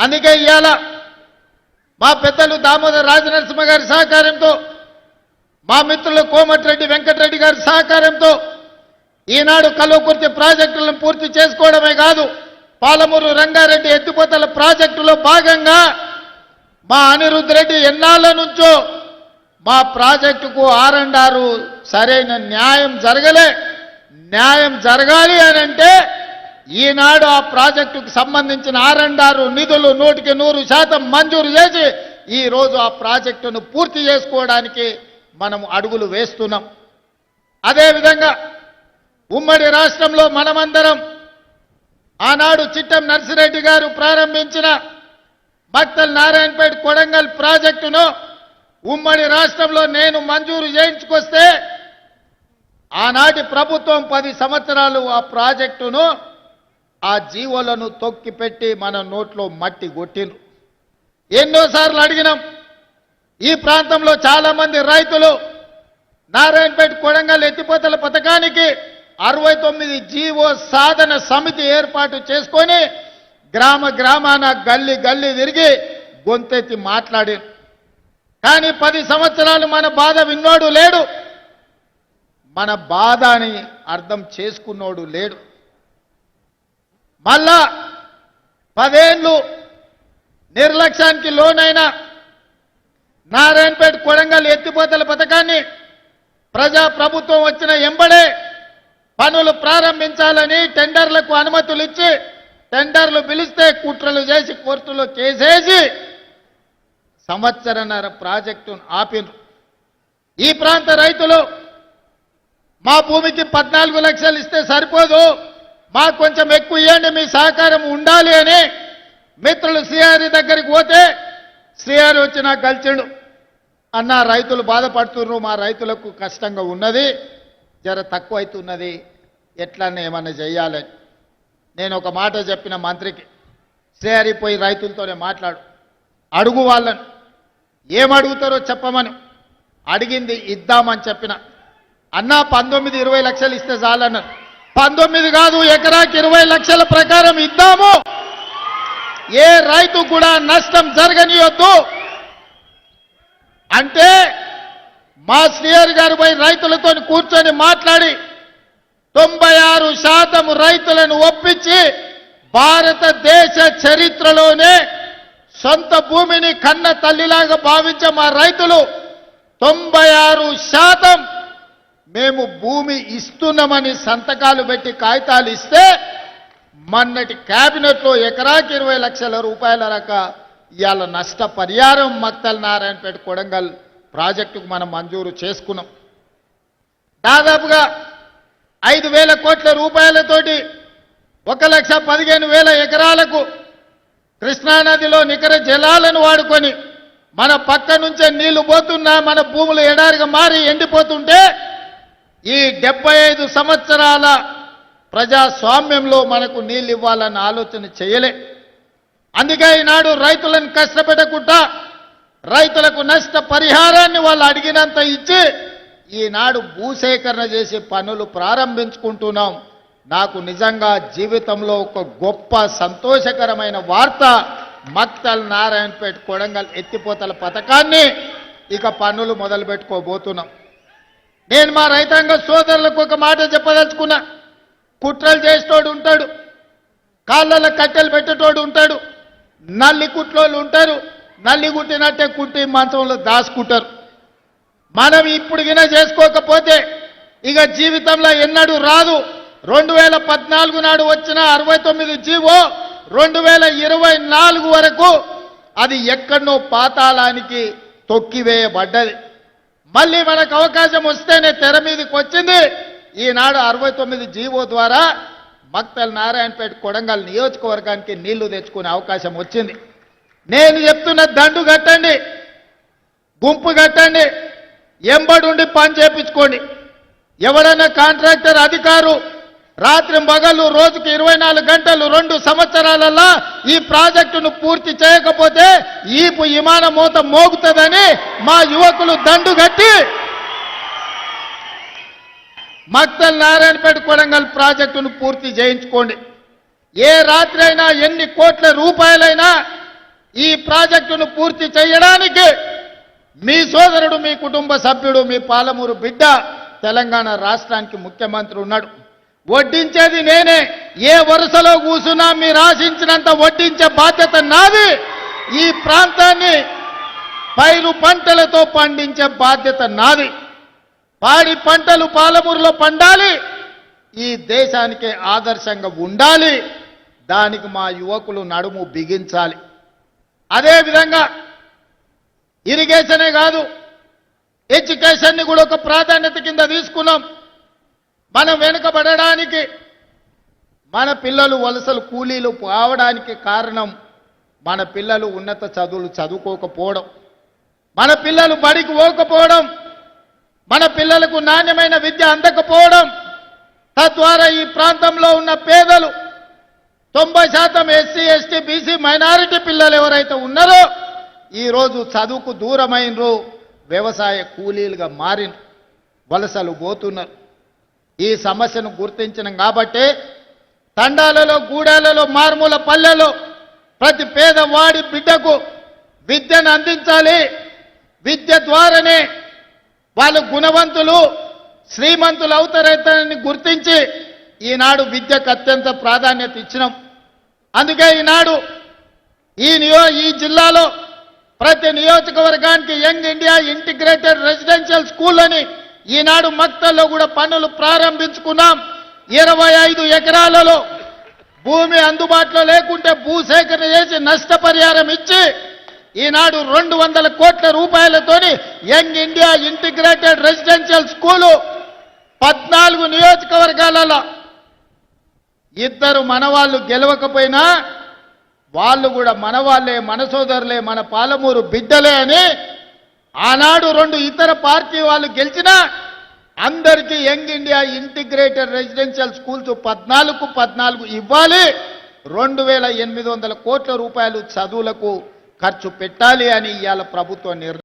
అందుకే ఇవాళ మా పెద్దలు దామోదర్ రాజనరసింహ గారి సహకారంతో మా మిత్రులు కోమటిరెడ్డి వెంకటరెడ్డి గారి సహకారంతో ఈనాడు కల్వకుర్తి ప్రాజెక్టులను పూర్తి చేసుకోవడమే కాదు, పాలమూరు రంగారెడ్డి ఎత్తిపోతల ప్రాజెక్టులో భాగంగా మా అనిరుద్ధ్ రెడ్డి ఎన్నాళ్ళ నుంచో మా ప్రాజెక్టుకు ఆర్&ఆర్ సరైన న్యాయం జరగలే. న్యాయం జరగాలి అనంటే ఈనాడు ఆ ప్రాజెక్టుకు సంబంధించిన ఆర్&ఆర్ నిధులు 100% మంజూరు చేసి ఈరోజు ఆ ప్రాజెక్టును పూర్తి చేసుకోవడానికి మనం అడుగులు వేస్తున్నాం. అదేవిధంగా ఉమ్మడి రాష్ట్రంలో మనమందరం ఆనాడు చిట్టం నర్సిరెడ్డి గారు ప్రారంభించిన మక్తల్ నారాయణపేట కొడంగల్ ప్రాజెక్టును ఉమ్మడి రాష్ట్రంలో నేను మంజూరు చేయించుకొస్తే ఆనాటి ప్రభుత్వం 10 సంవత్సరాలు ఆ ప్రాజెక్టును ఆ జీవోలను తొక్కిపెట్టి మన నోట్లో మట్టి కొట్టిండ్రు. ఎన్నోసార్లు అడిగినాం. ఈ ప్రాంతంలో చాలా మంది రైతులు నారాయణపేట కొడంగల్ ఎత్తిపోతల పథకానికి 69 జీవో సాధన సమితి ఏర్పాటు చేసుకొని గ్రామాన గల్లీ తిరిగి గొంతెత్తి మాట్లాడారు. కానీ 10 సంవత్సరాలు మన బాధ విన్నోడు లేడు, మన బాధని అర్థం చేసుకున్నోడు లేడు. మళ్ళా 10 ఏళ్ళు నిర్లక్ష్యానికి లోనైన నారాయణపేట కొడంగల్ ఎత్తిపోతల పథకాన్ని ప్రజాప్రభుత్వం వచ్చిన ఎంబడే పనులు ప్రారంభించాలని టెండర్లకు అనుమతులు ఇచ్చి టెండర్లు పిలిస్తే కుట్రలు చేసి కోర్టులో కేసేసి సంవత్సరన్నర ప్రాజెక్టును ఆపినారు. ఈ ప్రాంత రైతులు మా భూమికి 14 లక్షలు ఇస్తే సరిపోదు, మాకు కొంచెం ఎక్కువ ఇవ్వండి, మీ సహకారం ఉండాలి అని మిత్రులు శ్రీహరి దగ్గరికి పోతే శ్రీహరి వచ్చి నాకు కలిసిండు. అన్న రైతులు బాధపడుతున్నారు, మా రైతులకు కష్టంగా ఉన్నది, జర తక్కువ అవుతున్నది, ఎట్లన్నా ఏమన్నా చెయ్యాలని. నేను ఒక మాట చెప్పిన మంత్రికి, శ్రీహరి పోయి రైతులతోనే మాట్లాడు, అడుగు వాళ్ళను, ఏమడుగుతారో చెప్పమని. అడిగింది ఇద్దామని చెప్పిన. అన్నా 19-20 లక్షలు ఇస్తే చాలన్నారు. 19 కాదు, ఎకరాకి 20 లక్షల ప్రకారం ఇద్దాము, ఏ రైతు కూడా నష్టం జరగనియొద్దు అంటే మా శ్రీహరి గారు పోయి రైతులతో కూర్చొని మాట్లాడి 96% రైతులను ఒప్పించి భారతదేశ చరిత్రలోనే సొంత భూమిని కన్న తల్లిలాగా భావించే మా రైతులు 96% మేము భూమి ఇస్తున్నామని సంతకాలు పెట్టి కాగితాలు ఇస్తే మొన్నటి కేబినెట్లో ఎకరాకి 20 లక్షల రూపాయల ఇవాళ నష్టపరిహారం మక్తల్ నారాయణపేట కొడంగల్ ప్రాజెక్టుకు మనం మంజూరు చేసుకున్నాం. దాదాపుగా 5,000 కోట్ల రూపాయలతోటి 1,15,000 ఎకరాలకు కృష్ణానదిలో నికర జలాలను వాడుకొని మన పక్క నుంచే నీళ్లు పోతున్నా మన భూములు ఎడారిగా మారి ఎండిపోతుంటే ఈ 75 సంవత్సరాల ప్రజాస్వామ్యంలో మనకు నీళ్ళు ఇవ్వాలన్న ఆలోచన చేయలే. అందుకే ఈనాడు రైతులను కష్టపెట్టకుండా రైతులకు నష్ట పరిహారాన్ని వాళ్ళు అడిగినంత ఇచ్చి ఈనాడు భూసేకరణ చేసే పనులు ప్రారంభించుకుంటున్నాం. నాకు నిజంగా జీవితంలో ఒక గొప్ప సంతోషకరమైన వార్త, మక్తల్ నారాయణపేట కొడంగల్ ఎత్తిపోతల పథకాన్ని ఇక పనులు మొదలు పెట్టుకోబోతున్నాం. నేను మా రైతాంగ సోదరులకు ఒక మాట చెప్పదలుచుకున్నా. కుట్రలు చేసేటోడు ఉంటాడు, కాళ్ళలో కట్టెలు పెట్టేటోడు ఉంటాడు, నల్లి కుట్లోళ్ళు ఉంటారు, నల్లి కుట్టినట్టే కుట్టి మంచంలో దాచుకుంటారు. మనం ఇప్పుడు గిన చేసుకోకపోతే ఇక జీవితంలో ఎన్నడూ రాదు. 2014 నాడు వచ్చిన 69 జీవో 2024 వరకు అది ఎక్కడనో పాతాళానికి తొక్కివేయబడ్డది. మళ్ళీ మనకు అవకాశం వస్తేనే తెర మీదకి వచ్చింది. ఈనాడు 69 జీవో ద్వారా మక్తల్ నారాయణపేట కొడంగల్ నియోజకవర్గానికి నీళ్లు తెచ్చుకునే అవకాశం వచ్చింది. నేను చెప్తున్న దండు కట్టండి, గుంపు కట్టండి, ఎంబడుండి పని చేపించుకోండి. ఎవడన్నా కాంట్రాక్టర్ అధికారు రాత్రి పగలు రోజుకి 24 గంటలు 2 సంవత్సరాలలో ఈ ప్రాజెక్టును పూర్తి చేయకపోతే ఈపు విమాన మోత మోగుతుందని మా యువకులు దండు కట్టి మక్తల్ నారాయణపేట కొడంగల్ ప్రాజెక్టును పూర్తి చేయించుకోండి. ఏ రాత్రి అయినా ఎన్ని కోట్ల రూపాయలైనా ఈ ప్రాజెక్టును పూర్తి చేయడానికి మీ సోదరుడు, మీ కుటుంబ సభ్యుడు, మీ పాలమూరు బిడ్డ తెలంగాణ రాష్ట్రానికి ముఖ్యమంత్రి ఉన్నాడు. వడ్డించేది నేనే. ఏ వరుసలో కూసున్నా మీరు ఆశించినంత వడ్డించే బాధ్యత నాది. ఈ ప్రాంతాన్ని పైరు పంటలతో పండించే బాధ్యత నాది. పాడి పంటలు పాలమూరులో పండాలి. ఈ దేశానికి ఆదర్శంగా ఉండాలి. దానికి మా యువకులు నడుము బిగించాలి. అదేవిధంగా ఇరిగేషనే కాదు, ఎడ్యుకేషన్ని కూడా ఒక ప్రాధాన్యత కింద తీసుకున్నాం. మనం వెనుకబడడానికి, మన పిల్లలు వలసలు కూలీలు కావడానికి కారణం మన పిల్లలు ఉన్నత చదువులు చదువుకోకపోవడం, మన పిల్లలు బడికి పోకపోవడం, మన పిల్లలకు నాణ్యమైన విద్య అందకపోవడం. తద్వారా ఈ ప్రాంతంలో ఉన్న పేదలు 90% ఎస్సీ, ఎస్టీ, బీసీ, మైనారిటీ పిల్లలు ఎవరైతే ఉన్నారో ఈరోజు చదువుకు దూరమైనరు, వ్యవసాయ కూలీలుగా మారిన, వలసలు పోతున్నారు. ఈ సమస్యను గుర్తించినాం కాబట్టి తండాలలో, గూడాలలో, మారుమూల పల్లెలో ప్రతి పేదవాడి బిడ్డకు విద్యను అందించాలి. విద్య ద్వారానే వాళ్ళు గుణవంతులు, శ్రీమంతులు అవుతారని గుర్తించి ఈనాడు విద్యకు అత్యంత ప్రాధాన్యత ఇచ్చినాం. అందుకే ఈనాడు ఈ జిల్లాలో ప్రతి నియోజకవర్గానికి young India integrated residential school అని ఈనాడు మక్తల్లో కూడా పనులు ప్రారంభించుకున్నాం. 25 ఎకరాలలో భూమి అందుబాటులో లేకుంటే భూసేకరణ చేసి నష్టపరిహారం ఇచ్చి ఈనాడు 200 కోట్ల రూపాయలతోని young India integrated residential school 14 నియోజకవర్గాలలో. ఇద్దరు మనవాళ్ళు గెలవకపోయినా వాళ్ళు కూడా మనవాళ్లే, మన సోదరులే, మన పాలమూరు బిడ్డలే అని ఆనాడు 2 ఇతర పార్టీ వాళ్ళు గెలిచినా అందరికీ young India integrated residential schools 14 ఇవ్వాలి. 2800 కోట్ల రూపాయలు చదువులకు ఖర్చు పెట్టాలి అని ఇవాళ ప్రభుత్వం నిర్ణయం